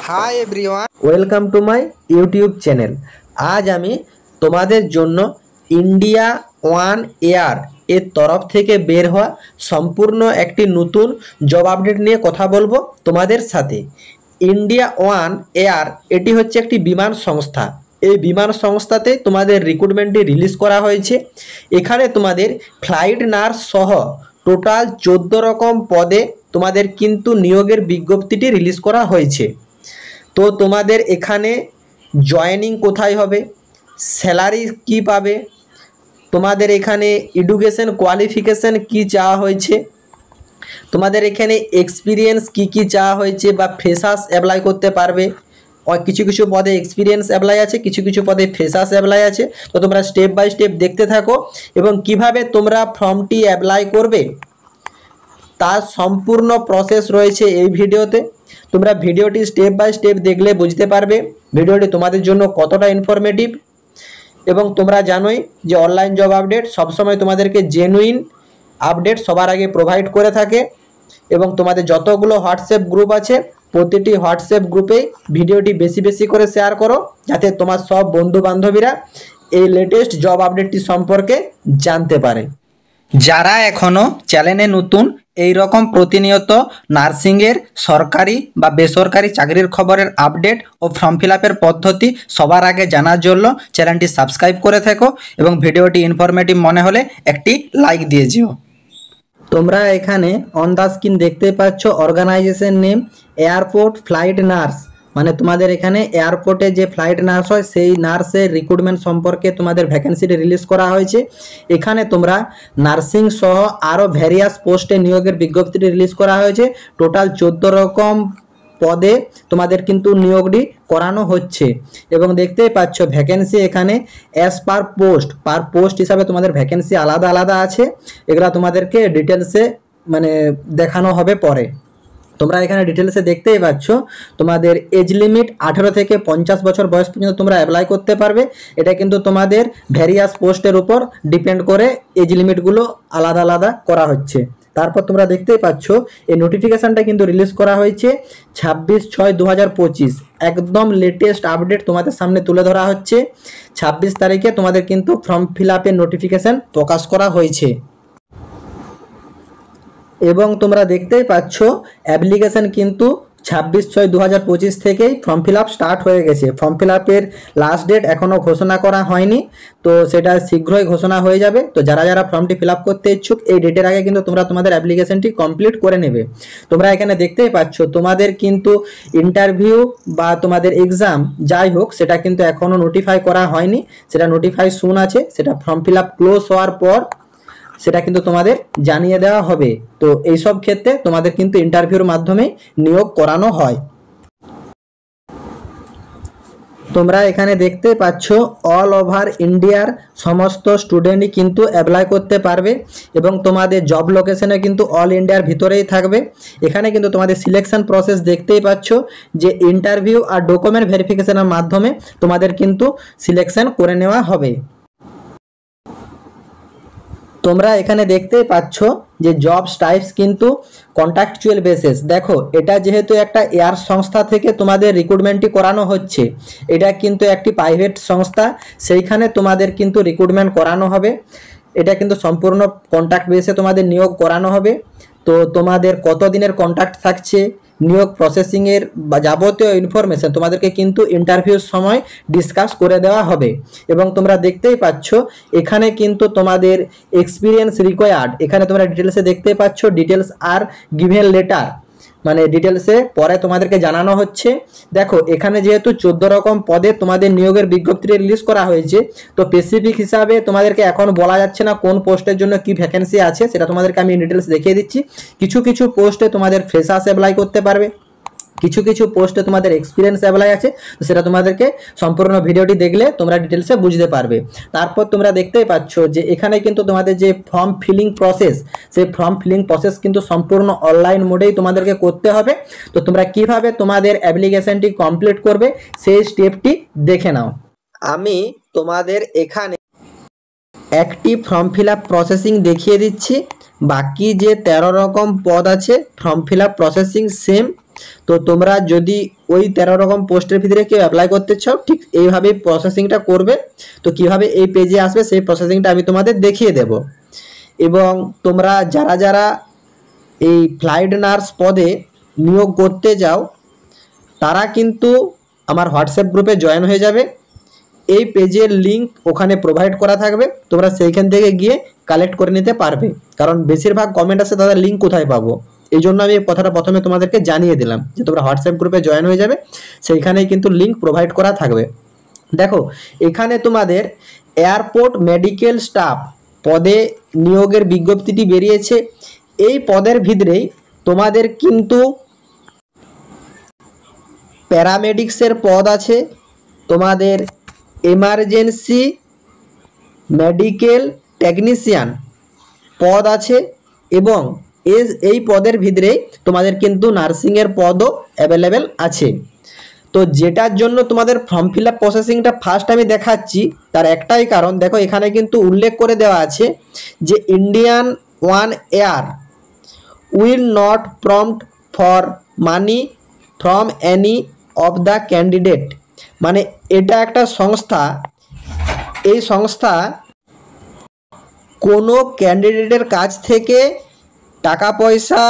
Hi everyone, welcome to my YouTube channel. আজ আমি তোমাদের জন্য ইন্ডিয়া ওয়ান এয়ার এর তরফ থেকে বের হওয়া সম্পূর্ণ একটি নতুন জব আপডেট নিয়ে কথা বলবো তোমাদের সাথে। ইন্ডিয়া ওয়ান এয়ার এটি হচ্ছে একটি বিমান সংস্থা। এই বিমান সংস্থাতে তোমাদের রিক্রুটমেন্টটি রিলিজ করা হয়েছে। এখানে তোমাদের ফ্লাইট নার্স সহ টোটাল 14 রকম পদে তোমাদের কিন্তু নিয়োগের বিজ্ঞপ্তিটি রিলিজ করা হয়েছে। তো তোমাদের এখানে জয়েনিং কোথায় হবে, স্যালারি কি পাবে, তোমাদের এখানে এডুকেশন কোয়ালিফিকেশন কি চাওয়া হয়েছে, তোমাদের এখানে এক্সপিরিয়েন্স কি চাওয়া হয়েছে বা ফ্রেশার্স অ্যাপ্লাই করতে পারবে। কিছু কিছু পদে এক্সপিরিয়েন্স অ্যাপ্লাই আছে, কিছু কিছু পদে ফ্রেশার্স অ্যাপ্লাই আছে। তো তোমরা স্টেপ বাই স্টেপ দেখতে থাকো এবং কিভাবে তোমরা ফর্মটি অ্যাপ্লাই করবে তার সম্পূর্ণ প্রসেস রয়েছে এই ভিডিওতে। তোমরা ভিডিওটি স্টেপ বাই স্টেপ দেখলে বুঝতে পারবে ভিডিওটি তোমাদের জন্য কতটা ইনফরমেটিভ। এবং তোমরা জানোই যে অনলাইন জব আপডেট সবসময় তোমাদেরকে জেনুইন আপডেট সবার আগে প্রোভাইড করে থাকে। এবং তোমাদের যতগুলো হোয়াটসঅ্যাপ গ্রুপ আছে প্রতিটি হোয়াটসঅ্যাপ গ্রুপেই ভিডিওটি বেশি বেশি করে শেয়ার করো, যাতে তোমার সব বন্ধু বান্ধবীরা এই লেটেস্ট জব আপডেটটি সম্পর্কে জানতে পারে। যারা এখনও চ্যানেলে নতুন, এই রকম প্রতিনিয়ত নার্সিংয়ের সরকারি বা বেসরকারি চাকরির খবরের আপডেট ও ফর্ম ফিল আপের পদ্ধতি সবার আগে জানার জন্য চ্যানেলটি সাবস্ক্রাইব করে থেকো এবং ভিডিওটি ইনফরমেটিভ মনে হলে একটি লাইক দিয়ে যেও। তোমরা এখানে অন দ্য স্ক্রিন দেখতে পাচ্ছ organisation name airport flight nurse, মানে তোমাদের এখানে এয়ারপোর্টে যে ফ্লাইট নার্স হয় সেই নার্সের রিক্রুটমেন্ট সম্পর্কে তোমাদের ভ্যাকেন্সিটি রিলিজ করা হয়েছে। এখানে তোমরা নার্সিং সহ আরও ভ্যারিয়াস পোস্টে নিয়োগের বিজ্ঞপ্তিটি রিলিজ করা হয়েছে। টোটাল 14 রকম পদে তোমাদের কিন্তু নিয়োগটি করানো হচ্ছে। এবং দেখতেই পাচ্ছ ভ্যাকেন্সি এখানে অ্যাজ পার পোস্ট হিসাবে তোমাদের ভ্যাকেন্সি আলাদা আলাদা আছে। এগুলা তোমাদেরকে ডিটেলসে মানে দেখানো হবে পরে। তোমরা এখানে ডিটেলসে দেখতেই পাচ্ছ তোমাদের এজ লিমিট 18 থেকে 50 বছর বয়স পর্যন্ত তোমরা অ্যাপ্লাই করতে পারবে। এটা কিন্তু তোমাদের ভ্যারিয়াস পোস্টের উপর ডিপেন্ড করে এজ লিমিটগুলো আলাদা আলাদা করা হচ্ছে। তারপর তোমরা দেখতেই পাচ্ছ এই নোটিফিকেশানটা কিন্তু রিলিজ করা হয়েছে 26/6/2025। একদম লেটেস্ট আপডেট তোমাদের সামনে তুলে ধরা হচ্ছে। 26 তারিখে তোমাদের কিন্তু ফর্ম ফিল আপের নোটিফিকেশান প্রকাশ করা হয়েছে। এবং তোমরা দেখতেই পাচ্ছ অ্যাপ্লিকেশান কিন্তু 26/6/2025 থেকেই ফর্ম ফিল আপ স্টার্ট হয়ে গেছে। ফর্ম ফিল আপের লাস্ট ডেট এখনও ঘোষণা করা হয়নি, তো সেটা শীঘ্রই ঘোষণা হয়ে যাবে। তো যারা যারা ফর্মটি ফিল আপ করতে ইচ্ছুক এই ডেটের আগে কিন্তু তোমরা তোমাদের অ্যাপ্লিকেশানটি কমপ্লিট করে নেবে। তোমরা এখানে দেখতেই পাচ্ছ তোমাদের কিন্তু ইন্টারভিউ বা তোমাদের এক্সাম যাই হোক সেটা কিন্তু এখনও নোটিফাই করা হয়নি, সেটা নোটিফাই সুন আছে। সেটা ফর্ম ফিল আপ ক্লোজ হওয়ার পর সেটা কিন্তু তোমাদের জানিয়ে দেওয়া হবে। তো এইসব ক্ষেত্রে তোমাদের কিন্তু ইন্টারভিউর মাধ্যমে নিয়োগ করানো হয়। তোমরা এখানে দেখতে পাচ্ছ অল ওভার ইন্ডিয়ার সমস্ত স্টুডেন্টই কিন্তু অ্যাপ্লাই করতে পারবে এবং তোমাদের জব লোকেশনে কিন্তু অল ইন্ডিয়ার ভিতরেই থাকবে। এখানে কিন্তু তোমাদের সিলেকশন প্রসেস দেখতেই পাচ্ছ যে ইন্টারভিউ আর ডকুমেন্ট ভেরিফিকেশনের মাধ্যমে তোমাদের কিন্তু সিলেকশন করে নেওয়া হবে। তোমরা এখানে দেখতেই পাচ্ছ যে জবস টাইপস কিন্তু কন্ট্রাকচুয়াল বেসিস। দেখো এটা যেহেতু একটা এয়ার সংস্থা থেকে তোমাদের রিক্রুটমেন্টটি করানো হচ্ছে, এটা কিন্তু একটি প্রাইভেট সংস্থা, সেইখানে তোমাদের কিন্তু রিক্রুটমেন্ট করানো হবে। এটা কিন্তু সম্পূর্ণ কন্ট্রাক্ট বেসে তোমাদের নিয়োগ করানো হবে। তো তোমাদের কত দিনের কন্ট্রাক্ট থাকছে, নিয়োগ প্রসেসিংয়ের বা যাবতীয় ইনফরমেশন তোমাদেরকে কিন্তু ইন্টারভিউর সময় ডিসকাস করে দেওয়া হবে। এবং তোমরা দেখতেই পাচ্ছ এখানে কিন্তু তোমাদের এক্সপিরিয়েন্স রিকোয়ার্ড, এখানে তোমরা ডিটেলসে দেখতে পাচ্ছ ডিটেলস আর গিভেন লেটার, মানে ডিটেলসে পরে তোমাদেরকে জানানো হচ্ছে। দেখো এখানে যেহেতু 14 রকম পদে তোমাদের নিয়োগের বিজ্ঞপ্তি রিলিজ করা হয়েছে, তো স্পেসিফিক হিসাবে তোমাদেরকে এখন বলা যাচ্ছে না কোন পোস্টের জন্য কি ভ্যাকেন্সি আছে, সেটা তোমাদেরকে আমি ডিটেলস দেখিয়ে দিচ্ছি। কিছু কিছু পোস্টে তোমাদের ফ্রেশার্স অ্যাপ্লাই করতে পারবে, কিছু কিছু পোস্টে তোমাদের এক্সপিরিয়েন্স অ্যাপ্লাই আছে। তো সেটা তোমাদেরকে সম্পূর্ণ ভিডিওটি দেখলে তোমরা ডিটেলসে বুঝতে পারবে। তারপর তোমরা দেখতেই পাচ্ছ যে এখানে কিন্তু তোমাদের যে ফর্ম ফিলিং প্রসেস, সেই ফর্ম ফিলিং প্রসেস কিন্তু সম্পূর্ণ অনলাইন মোডেই তোমাদেরকে করতে হবে। তো তোমরা কিভাবে তোমাদের অ্যাপ্লিকেশনটি কমপ্লিট করবে সেই স্টেপটি দেখে নাও। আমি তোমাদের এখানে একটি ফর্ম ফিল আপ প্রসেসিং দেখিয়ে দিচ্ছি। বাকি যে 13 রকম পদ আছে form fill up processing same তো তোমরা যদি ওই 13 রকম পোস্টের ভিতরে কেউ অ্যাপ্লাই করতে চাও, ঠিক এইভাবে প্রসেসিংটা করবে। তো কিভাবে এই পেজে আসবে সেই প্রসেসিংটা আমি তোমাদের দেখিয়ে দেব। এবং তোমরা যারা যারা এই ফ্লাইট নার্স পদে নিয়োগ করতে যাও তারা কিন্তু আমার হোয়াটসঅ্যাপ গ্রুপে জয়েন হয়ে যাবে। এই পেজের লিঙ্ক ওখানে প্রোভাইড করা থাকবে, তোমরা সেইখান থেকে গিয়ে কালেক্ট করে নিতে পারবে। কারণ বেশিরভাগ কমেন্ট আসে তাদের লিঙ্ক কোথায় পাবো, এই জন্য আমি এই কথাটা প্রথমে তোমাদেরকে জানিয়ে দিলাম যে তোমরা হোয়াটসঅ্যাপ গ্রুপে জয়েন হয়ে যাবে, সেইখানেই কিন্তু লিঙ্ক প্রোভাইড করা থাকবে। দেখো এখানে তোমাদের এয়ারপোর্ট মেডিকেল স্টাফ পদে নিয়োগের বিজ্ঞপ্তিটি বেরিয়েছে। এই পদের ভিতরেই তোমাদের কিন্তু প্যারামেডিক্সের পদ আছে, তোমাদের এমার্জেন্সি মেডিকেল টেকনিশিয়ান পদ আছে, এবং এই পদের ভিতরে তোমাদের কিন্তু নার্সিংয়ের পদও অ্যাভেলেবেল আছে। তো যেটার জন্য তোমাদের ফর্ম ফিল আপ প্রসেসিংটা ফার্স্ট আমি দেখাচ্ছি, তার একটাই কারণ, দেখো এখানে কিন্তু উল্লেখ করে দেওয়া আছে যে Indian one air will not prompt for money from any of the candidate. মানে এটা একটা সংস্থা, এই সংস্থা কোনো ক্যান্ডিডেটের কাছ থেকে টাকা পয়সা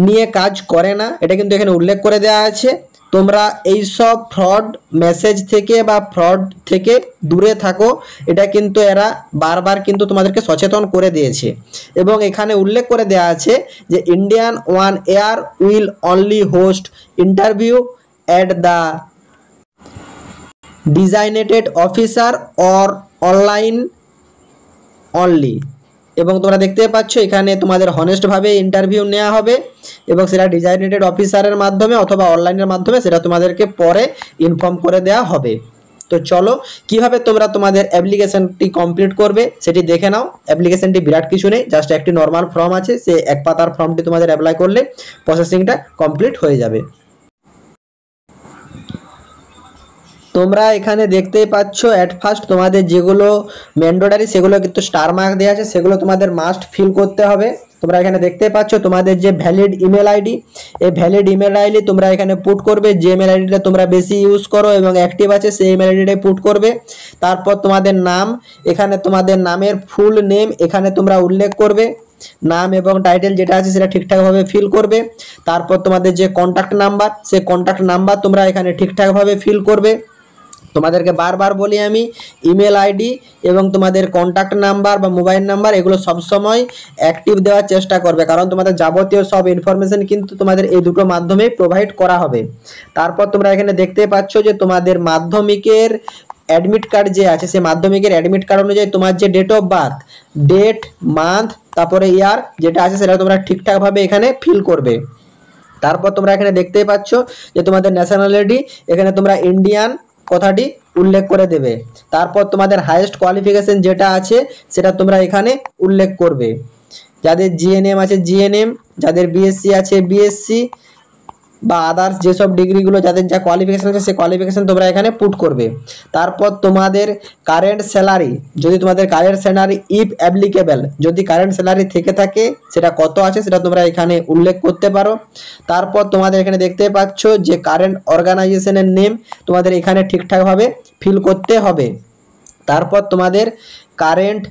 নিয়ে কাজ করে না, এটা কিন্তু এখানে উল্লেখ করে দেওয়া আছে। তোমরা এই সব ফ্রড মেসেজ থেকে বা ফ্রড থেকে দূরে থাকো, এটা কিন্তু এরা বারবার কিন্তু তোমাদেরকে সচেতন করে দিয়েছে। এবং এখানে উল্লেখ করে দেওয়া আছে যে Indian one air will only host interview at the designated officer or online only. এবং তোমরা দেখতে পাচ্ছ এখানে তোমাদের হনেস্টভাবে ইন্টারভিউ নেওয়া হবে, এবং সেটা ডিজাইনেটেড অফিসারের মাধ্যমে অথবা অনলাইনের মাধ্যমে সেটা তোমাদেরকে পরে ইনফর্ম করে দেওয়া হবে। তো চলো কিভাবে তোমরা তোমাদের অ্যাপ্লিকেশনটি কমপ্লিট করবে সেটি দেখে নাও। অ্যাপ্লিকেশনটি বিরাট কিছু নেই, জাস্ট একটি নর্মাল ফর্ম আছে, সে এক পাতার ফর্মটি তোমাদের অ্যাপ্লাই করলে প্রসেসিংটা কমপ্লিট হয়ে যাবে। তোমরা এখানে দেখতেই পাচ্ছ অ্যাট ফার্স্ট তোমাদের যেগুলো ম্যান্ডেটরি সেগুলো কিন্তু স্টার মার্ক দেওয়া আছে, সেগুলো তোমাদের মাস্ট ফিল করতে হবে। তোমরা এখানে দেখতে পাচ্ছ তোমাদের যে ভ্যালিড ইমেল আইডি, এই ভ্যালিড ইমেল আইডি তোমরা এখানে পুট করবে। যে ইমেল আইডিটা তোমরা বেশি ইউজ করো এবং অ্যাক্টিভ আছে সেই ইমেল আইডিটাই পুট করবে। তারপর তোমাদের নাম, এখানে তোমাদের নামের ফুল নেম এখানে তোমরা উল্লেখ করবে, নাম এবং টাইটেল যেটা আছে সেটা ঠিকঠাকভাবে ফিল করবে। তারপর তোমাদের যে কন্ট্যাক্ট নাম্বার, সেই কন্ট্যাক্ট নাম্বার তোমরা এখানে ঠিকঠাকভাবে ফিল করবে। তোমাদেরকে বারবার বলি আমি, ইমেল আইডি এবং তোমাদের কন্ট্যাক্ট নাম্বার বা মোবাইল নাম্বার এগুলো সবসময় অ্যাক্টিভ দেওয়ার চেষ্টা করবে, কারণ তোমাদের যাবতীয় সব ইনফরমেশন কিন্তু তোমাদের এই দুটো মাধ্যমেই প্রোভাইড করা হবে। তারপর তোমরা এখানে দেখতে পাচ্ছ যে তোমাদের মাধ্যমিকের অ্যাডমিট কার্ড যে আছে, সেই মাধ্যমিকের অ্যাডমিট কার্ড অনুযায়ী তোমার যে date of birth, date, month, তারপরে ইয়ার যেটা আছে সেটা তোমরা ঠিকঠাকভাবে এখানে ফিল করবে। তারপর তোমরা এখানে দেখতেই পাচ্ছ যে তোমাদের ন্যাশনালিটি, এখানে তোমরা ইন্ডিয়ান কথাটি উল্লেখ করে দেবে। তারপর তোমাদের হাইয়েস্ট কোয়ালিফিকেশন যেটা আছে সেটা তোমরা এখানে উল্লেখ করবে। যাদের জিএনএম আছে জিএনএম, যাদের বিএসসি আছে বিএসসি বা আদার্স যেসব ডিগ্রিগুলো যাদের যা কোয়ালিফিকেশন আছে সেই কোয়ালিফিকেশন তোমরা এখানে পুট করবে। তারপর তোমাদের কারেন্ট স্যালারি, যদি তোমাদের কারেন্ট স্যালারি ইফ অ্যাপ্লিকেবল, যদি কারেন্ট স্যালারি থেকে থাকে সেটা কত আছে সেটা তোমরা এখানে উল্লেখ করতে পারো। তারপর তোমাদের এখানে দেখতে পাচ্ছ যে কারেন্ট অর্গানাইজেশনের নেম তোমাদের এখানে ঠিকঠাকভাবে ফিল করতে হবে। তারপর তোমাদের কারেন্ট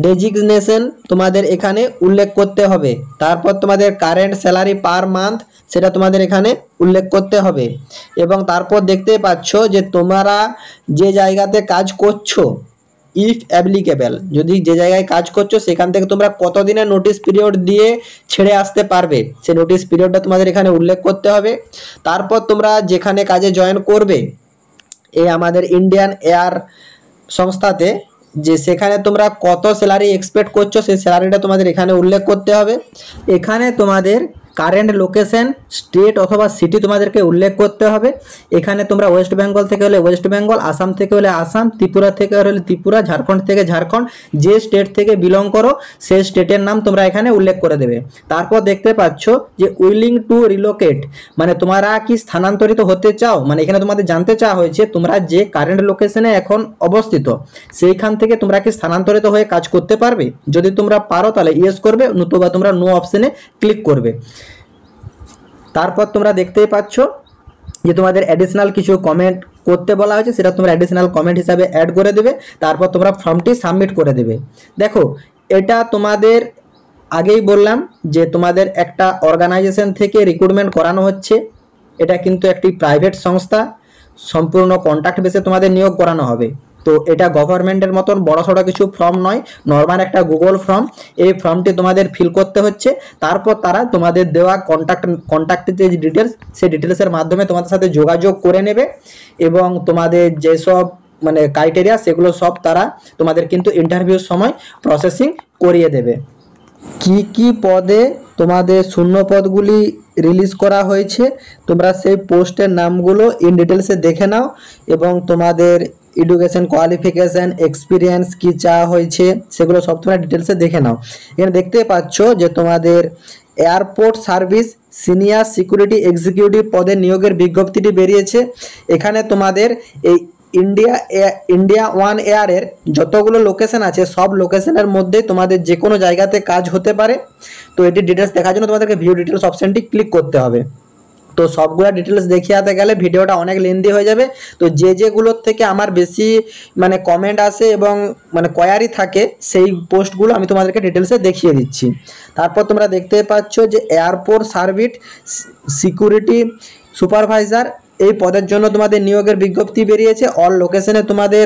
ডেজিগনেশন তোমাদের এখানে উল্লেখ করতে হবে। তারপর তোমাদের কারেন্ট স্যালারি পার মান্থ সেটা তোমাদের এখানে উল্লেখ করতে হবে। এবং তারপর দেখতে পাচ্ছ যে তোমরা যে জায়গাতে কাজ করছো ইফ অ্যাপ্লিকেবল, যদি যে জায়গায় কাজ করছো সেখান থেকে তোমরা কতদিনের নোটিশ পিরিয়ড দিয়ে ছেড়ে আসতে পারবে সেই নোটিশ পিরিয়ডটা তোমাদের এখানে উল্লেখ করতে হবে। তারপর তোমরা যেখানে কাজে জয়েন করবে এই আমাদের ইন্ডিয়ান এয়ার সংস্থাতে, যে সেখানে তোমরা কত স্যালারি এক্সপেক্ট করছো সেই স্যালারিটা তোমাদের এখানে উল্লেখ করতে হবে। এখানে তোমাদের কারেন্ট লোকেশন, স্টেট অথবা সিটি তোমাদেরকে উল্লেখ করতে হবে। এখানে তোমরা ওয়েস্ট বেঙ্গল থেকে হলে ওয়েস্ট বেঙ্গল, আসাম থেকে হলে আসাম, ত্রিপুরা থেকে হলে ত্রিপুরা, ঝাড়খণ্ড থেকে ঝাড়খণ্ড, যে স্টেট থেকে বিলং করো সেই স্টেটের নাম তোমরা এখানে উল্লেখ করে দেবে। তারপর দেখতে পাচ্ছ যে উইলিং টু রিলোকেট, মানে তোমরা কি স্থানান্তরিত হতে চাও, মানে এখানে তোমাদের জানতে চাওয়া হয়েছে তোমরা যে কারেন্ট লোকেশনে এখন অবস্থিত সেইখান থেকে তোমরা কি স্থানান্তরিত হয়ে কাজ করতে পারবে। যদি তোমরা পারো তাহলে ইয়েস করবে, নতুবা তোমরা নো অপশনে ক্লিক করবে। তারপর তোমরা দেখতেই পাচ্ছ যে তোমাদের অ্যাডিশনাল কিছু কমেন্ট করতে বলা হয়েছে, সেটা তোমরা অ্যাডিশনাল কমেন্ট হিসাবে অ্যাড করে দেবে। তারপর তোমরা ফর্মটি সাবমিট করে দেবে। দেখো, এটা তোমাদের আগেই বললাম যে তোমাদের একটা অর্গানাইজেশন থেকে রিক্রুটমেন্ট করানো হচ্ছে। এটা কিন্তু একটি প্রাইভেট সংস্থা, সম্পূর্ণ কন্ট্রাক্ট বেসে তোমাদের নিয়োগ করানো হবে। তো এটা গভর্নমেন্টের মতন বড়সড় কিছু ফর্ম নয়, নর্মাল একটা গুগল ফর্ম। এই ফর্মটি তোমাদের ফিল করতে হচ্ছে। তারপর তারা তোমাদের দেওয়া কন্ট্যাক্টের যে ডিটেলস, সেই ডিটেলসের মাধ্যমে তোমাদের সাথে যোগাযোগ করে নেবে এবং তোমাদের যেসব মানে ক্রাইটেরিয়া, সেগুলো সব তারা তোমাদের কিন্তু ইন্টারভিউর সময় প্রসেসিং করিয়ে দেবে। কি কি পদে তোমাদের শূন্য পদগুলি রিলিজ করা হয়েছে, তোমরা সেই পোস্টের নামগুলো ইন ডিটেলসে দেখে নাও এবং তোমাদের এডুকেশন কোয়ালিফিকেশান, এক্সপিরিয়েন্স কী চাওয়া হয়েছে, সেগুলো সব তোমরা ডিটেলসে দেখে নাও। এখানে দেখতে পাচ্ছ যে তোমাদের airport service senior security executive পদে নিয়োগের বিজ্ঞপ্তিটি বেরিয়েছে। এখানে তোমাদের এই ইন্ডিয়া ওয়ান এয়ারের যতগুলো লোকেশন আছে, সব লোকেশনের মধ্যে তোমাদের যে কোনো জায়গাতে কাজ হতে পারে। তো এটি ডিটেলস দেখার জন্য তোমাদেরকে ভিউ ডিটেলস অপশানটি ক্লিক করতে হবে। তো সবগুলো ডিটেলস দেখিয়ে আনতে গেলে ভিডিওটা অনেক লেন্দি হয়ে যাবে। তো যেগুলোর থেকে আমার বেশি মানে কমেন্ট আসে এবং মানে কোয়ারি থাকে, সেই পোস্টগুলো আমি তোমাদেরকে ডিটেলসে দেখিয়ে দিচ্ছি। তারপর তোমরা দেখতে পাচ্ছ যে এয়ারপোর্ট সার্ভিস সিকিউরিটি সুপারভাইজার, এই পদের জন্য তোমাদের নিয়োগের বিজ্ঞপ্তি বেরিয়েছে। অল লোকেশনে তোমাদের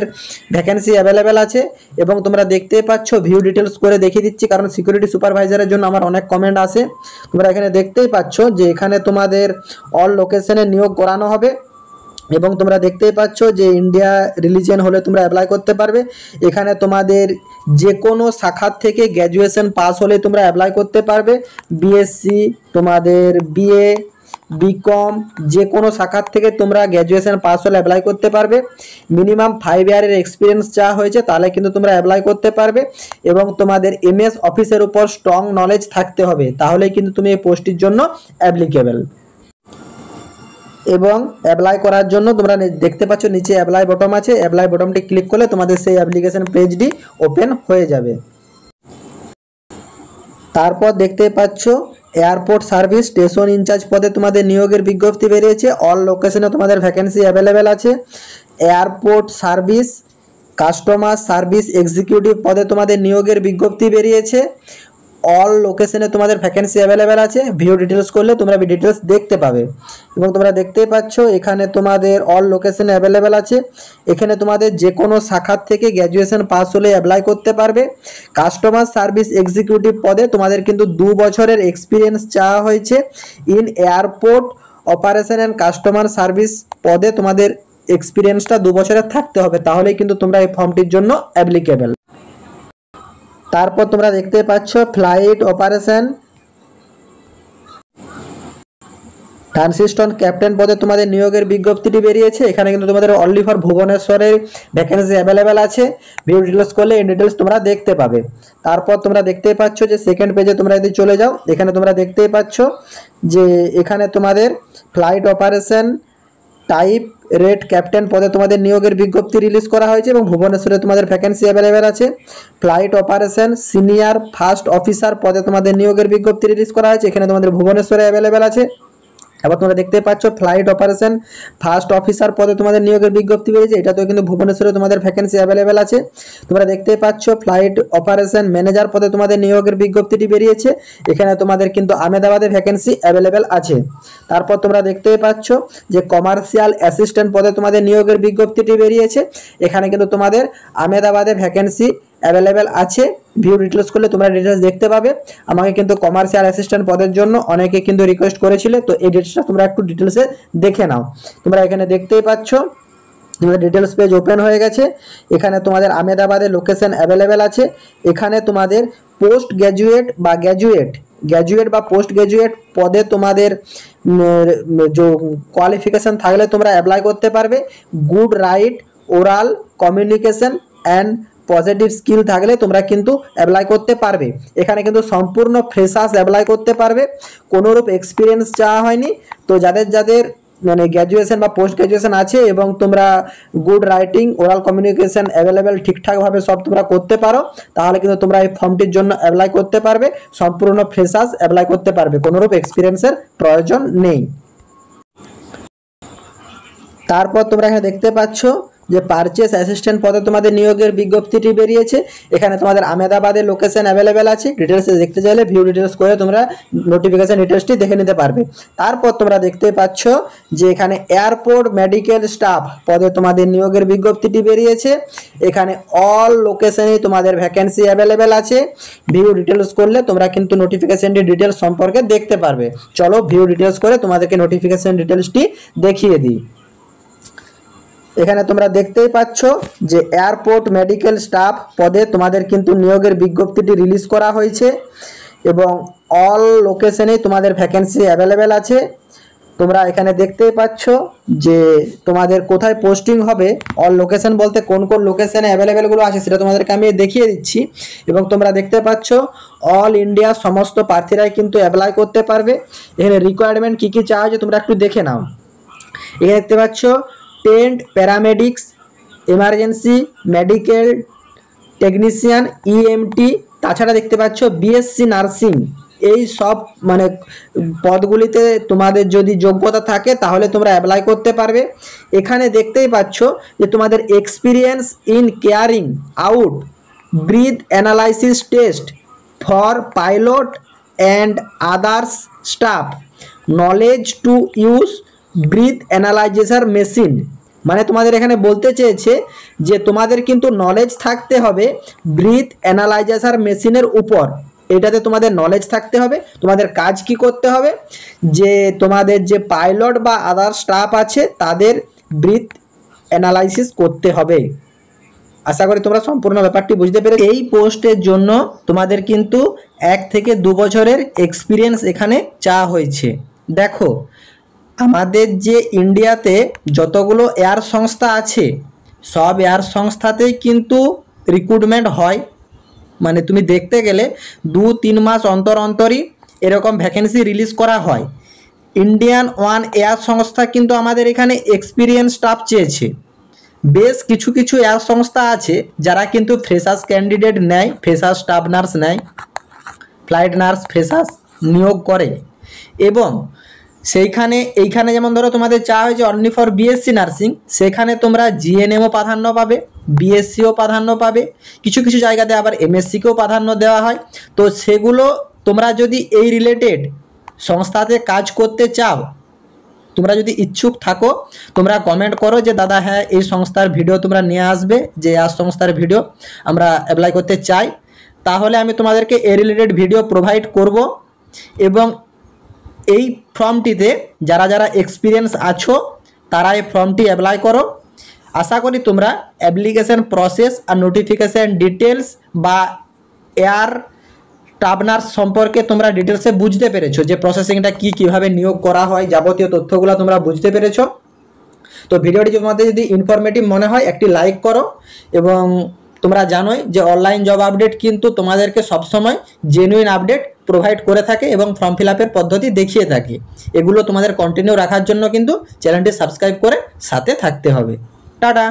ভ্যাকেন্সি অ্যাভেলেবেল আছে এবং তোমরা দেখতে পাচ্ছ, ভিউ ডিটেলস করে দেখিয়ে দিচ্ছি কারণ সিকিউরিটি সুপারভাইজারের জন্য আমার অনেক কমেন্ট আসে। তোমরা এখানে দেখতেই পাচ্ছ যে এখানে তোমাদের অল লোকেশনে নিয়োগ করানো হবে এবং তোমরা দেখতেই পাচ্ছ যে ইন্ডিয়া রিলিজিয়ন হলে তোমরা অ্যাপ্লাই করতে পারবে। এখানে তোমাদের যে কোনো শাখার থেকে গ্র্যাজুয়েশন পাস হলে তোমরা অ্যাপ্লাই করতে পারবে। বিএসসি, তোমাদের বিএ, বিকম, যে কোনো শাখার থেকে তোমরা গ্র্যাজুয়েশন পাস হলে অ্যাপ্লাই করতে পারবে। মিনিমাম 5 ইয়ারের এক্সপিরিয়েন্স চাওয়া হয়েছে, তাহলে কিন্তু তোমরা অ্যাপ্লাই করতে পারবে এবং তোমাদের এমএস অফিসের উপর স্ট্রং নলেজ থাকতে হবে, তাহলেই কিন্তু তুমি এই পোস্টটির জন্য অ্যাপ্লিকেবল। এবং অ্যাপ্লাই করার জন্য তোমরা দেখতে পাচ্ছ নিচে অ্যাপ্লাই বটম আছে, অ্যাপ্লাই বটমটি ক্লিক করলে তোমাদের সেই অ্যাপ্লিকেশন পেজটি ওপেন হয়ে যাবে। তারপর দেখতে পাচ্ছ এয়ারপোর্ট সার্ভিস স্টেশন ইনচার্জ পদে তোমাদের নিয়োগের বিজ্ঞপ্তি বেরিয়েছে। অল লোকেশনে তোমাদের ভ্যাকেন্সি অ্যাভেলেবেল আছে। Airport service customer service executive পদে তোমাদের নিয়োগের বিজ্ঞপ্তি বেরিয়েছে। অল লোকেশনে তোমাদের ভ্যাকেন্সি অ্যাভেলেবেল আছে। ভিউ ডিটেলস করলে তোমরা ডিটেলস দেখতে পাবে এবং তোমরা দেখতেই পাচ্ছ এখানে তোমাদের অল লোকেশনে অ্যাভেলেবেল আছে। এখানে তোমাদের যে কোনো শাখার থেকে গ্র্যাজুয়েশন পাস হলে অ্যাপ্লাই করতে পারবে। কাস্টমার সার্ভিস এক্সিকিউটিভ পদে তোমাদের কিন্তু 2 বছরের এক্সপিরিয়েন্স চাওয়া হয়েছে। In airport operation and customer service পদে তোমাদের এক্সপিরিয়েন্সটা 2 বছরের থাকতে হবে, তাহলেই কিন্তু তোমরা এই ফর্মটির জন্য অ্যাপ্লিকেবল। তারপর তোমরা দেখতে পাচ্ছ ফ্লাইট অপারেশন ট্রান্সিস্টন ক্যাপ্টেন পদে তোমাদের নিয়োগের বিজ্ঞপ্তিটি বেরিয়েছে। এখানে কিন্তু তোমাদের অনলি ফর ভুবনেশ্বরের ভ্যাকেন্সি অ্যাভেলেবেল আছে। ভিউ ডিটেলস করলে এই ডিটেলস তোমরা দেখতে পাবে। তারপর তোমরা দেখতেই পাচ্ছ যে সেকেন্ড পেজে তোমরা যদি চলে যাও, এখানে তোমরা দেখতেই পাচ্ছ যে এখানে তোমাদের flight operation type red captain পদে তোমাদের নিয়োগের বিজ্ঞপ্তি রিলিজ করা হয়েছে এবং ভুবনেশ্বরে তোমাদের ভ্যাকেন্সি অ্যাভেলেবেল আছে। Flight operation senior first officer পদে তোমাদের নিয়োগের বিজ্ঞপ্তি রিলিজ করা হয়েছে। এখানে তোমাদের ভুবনেশ্বরে অ্যাভেলেবেল আছে। আবার তোমরা দেখতে পাচ্ছ ফ্লাইট অপারেশন ফার্স্ট অফিসার পদে তোমাদের নিয়োগের বিজ্ঞপ্তি বেরিয়েছে। এটাতেও কিন্তু ভুবনেশ্বরে তোমাদের ভ্যাকেন্সি অ্যাভেলেবেল আছে। তোমরা দেখতে পাচ্ছ ফ্লাইট অপারেশন ম্যানেজার পদে তোমাদের নিয়োগের বিজ্ঞপ্তিটি বেরিয়েছে। এখানে তোমাদের কিন্তু আহমেদাবাদে ভ্যাকেন্সি অ্যাভেলেবেল আছে। তারপর তোমরা দেখতে পাচ্ছ যে কমার্শিয়াল অ্যাসিস্ট্যান্ট পদে তোমাদের নিয়োগের বিজ্ঞপ্তিটি বেরিয়েছে। এখানে কিন্তু তোমাদের আহমেদাবাদে ভ্যাকেন্সি অ্যাভেলেবেল আছে। ভিউ ডিটেলস করলে তোমরা ডিটেলস দেখতে পাবে। আমাকে কিন্তু কমার্শিয়াল অ্যাসিস্ট্যান্ট পদের জন্য অনেকে কিন্তু রিকোয়েস্ট করেছিল, তো এই ডিটেলসটা তোমরা একটু ডিটেলসে দেখে নাও। তোমরা এখানে দেখতেই পাচ্ছ তোমাদের ডিটেলস পেজ ওপেন হয়ে গেছে। এখানে তোমাদের আহমেদাবাদের লোকেশন অ্যাভেলেবেল আছে। এখানে তোমাদের পোস্ট গ্র্যাজুয়েট বা পোস্ট গ্র্যাজুয়েট পদে তোমাদের যে কোয়ালিফিকেশন থাকলে তোমরা অ্যাপ্লাই করতে পারবে। Good right oral communication and positive skill থাকলে তোমরা কিন্তু অ্যাপ্লাই করতে পারবে। এখানে কিন্তু সম্পূর্ণ ফ্রেশার্স অ্যাপ্লাই করতে পারবে, কোনোরূপ এক্সপিরিয়েন্স চাওয়া হয়নি। তো যাদের মানে গ্র্যাজুয়েশন বা পোস্ট গ্র্যাজুয়েশন আছে এবং তোমরা good writing oral communication available ঠিকঠাকভাবে সব তোমরা করতে পারো, তাহলে কিন্তু তোমরা এই ফর্মটির জন্য অ্যাপ্লাই করতে পারবে। সম্পূর্ণ ফ্রেশার্স অ্যাপ্লাই করতে পারবে, কোনোরূপ এক্সপিরিয়েন্সের প্রয়োজন নেই। তারপর তোমরা এখানে দেখতে পাচ্ছ যে পারচেস অ্যাসিস্ট্যান্ট পদে তোমাদের নিয়োগের বিজ্ঞপ্তিটি বেরিয়েছে। এখানে তোমাদের আহমেদাবাদের লোকেশন অ্যাভেলেবেল আছে। ডিটেলস দেখতে চাইলে ভিউ ডিটেলস করে তোমরা নোটিফিকেশন ডিটেলসটি দেখে নিতে পারবে। তারপর তোমরা দেখতে পাচ্ছ যে এখানে এয়ারপোর্ট মেডিকেল স্টাফ পদে তোমাদের নিয়োগের বিজ্ঞপ্তিটি বেরিয়েছে। এখানে অল লোকেশনেই তোমাদের ভ্যাকেন্সি অ্যাভেলেবেল আছে। ভিউ ডিটেলস করলে তোমরা কিন্তু নোটিফিকেশনটি ডিটেলস সম্পর্কে দেখতে পারবে। চলো ভিউ ডিটেলস করে তোমাদেরকে নোটিফিকেশন ডিটেলসটি দেখিয়ে দিই। এখানে তোমরা দেখতেই পাচ্ছ যে এয়ারপোর্ট মেডিকেল স্টাফ পদে তোমাদের কিন্তু নিয়োগের বিজ্ঞপ্তিটি রিলিজ করা হয়েছে এবং অল লোকেশনেই তোমাদের ভ্যাকেন্সি অ্যাভেলেবেল আছে। তোমরা এখানে দেখতেই পাচ্ছ যে তোমাদের কোথায় পোস্টিং হবে, অল লোকেশন বলতে কোন কোন লোকেশনে অ্যাভেলেবেলগুলো আছে সেটা তোমাদেরকে আমি দেখিয়ে দিচ্ছি। এবং তোমরা দেখতে পাচ্ছ অল ইন্ডিয়া সমস্ত প্রার্থীরাই কিন্তু অ্যাপ্লাই করতে পারবে। এখানে রিকোয়ারমেন্ট কী কী চাওয়া হয়েছে তোমরা একটু দেখে নাও। এখানে দেখতে পাচ্ছ tent, paramedics, emergency, medical technician, EMT, তাছাড়া দেখতে পাচ্ছ বিএসসি নার্সিং। এই সব মানে পদগুলিতে তোমাদের যদি যোগ্যতা থাকে তাহলে তোমরা অ্যাপ্লাই করতে পারবে। এখানে দেখতেই পাচ্ছ যে তোমাদের experience in carrying out breath analysis test for pilot and others staff, knowledge to use breath analyser machine. মানে তোমাদের এখানে বলতে চেয়েছে যে তোমাদের কিন্তু নলেজ থাকতে হবে ব্রিথ অ্যানালাইজার মেশিনের উপর। এটাতে তোমাদের নলেজ থাকতে হবে। তোমাদের কাজ কি করতে হবে যে তোমাদের যে পাইলট বা আদার স্টাফ আছে তাদের ব্রিথ অ্যানালাইসিস করতে হবে। আশা করি তোমরা সম্পূর্ণ ব্যাপারটি বুঝতে পেরে। এই পোস্টের জন্য তোমাদের কিন্তু 1 থেকে 2 বছরের এক্সপিরিয়েন্স এখানে চাওয়া হয়েছে। দেখো আমাদের যে ইন্ডিয়াতে যতগুলো এয়ার সংস্থা আছে সব এয়ার সংস্থাতেই কিন্তু রিক্রুটমেন্ট হয়। মানে তুমি দেখতে গেলে 2-3 মাস অন্তর অন্তরই এরকম ভ্যাকেন্সি রিলিজ করা হয়। ইন্ডিয়ান ওয়ান এয়ার সংস্থা কিন্তু আমাদের এখানে এক্সপিরিয়েন্স স্টাফ চেয়েছে। বেশ কিছু কিছু এয়ার সংস্থা আছে যারা কিন্তু ফ্রেশার্স ক্যান্ডিডেট নেয়, ফ্রেশার্স স্টাফ নার্স নেয়, ফ্লাইট নার্স ফ্রেশার্স নিয়োগ করে। এবং এইখানে যেমন ধরো তোমাদের চাওয়া হয়েছে অনলি ফর বিএসসি নার্সিং, সেখানে তোমরা জিএনএমও প্রাধান্য পাবে, বিএসসিও প্রাধান্য পাবে, কিছু কিছু জায়গাতে আবার এমএসসিকেও প্রাধান্য দেওয়া হয়। তো সেগুলো তোমরা যদি এই রিলেটেড সংস্থাতে কাজ করতে চাও, তোমরা যদি ইচ্ছুক থাকো তোমরা কমেন্ট করো যে দাদা হ্যাঁ এই সংস্থার ভিডিও তোমরা নিয়ে আসবে, যে আর সংস্থার ভিডিও আমরা অ্যাপ্লাই করতে চাই, তাহলে আমি তোমাদেরকে এই রিলেটেড ভিডিও প্রোভাইড করব। এবং এই ফর্মটিতে যারা যারা এক্সপিরিয়েন্স আছো তারা এই ফর্মটি অ্যাপ্লাই করো। আশা করি তোমরা অ্যাপ্লিকেশন প্রসেস আর নোটিফিকেশান ডিটেলস বা এয়ার স্টাফ নার্স সম্পর্কে তোমরা ডিটেলসে বুঝতে পেরেছো, যে প্রসেসিংটা কীভাবে নিয়োগ করা হয়, যাবতীয় তথ্যগুলো তোমরা বুঝতে পেরেছো। তো ভিডিওটি তোমাদের যদি ইনফরমেটিভ মনে হয় একটি লাইক করো। এবং তোমরা জানোই যে অনলাইন জব আপডেট কিন্তু তোমাদেরকে সবসময় জেনুইন আপডেট প্রোভাইড করে থাকে এবং ফর্ম ফিল আপের পদ্ধতি দেখিয়ে থাকে। এগুলো তোমাদের কন্টিনিউ রাখার জন্য কিন্তু চ্যানেলটি সাবস্ক্রাইব করে সাথে থাকতে হবে। টাটা।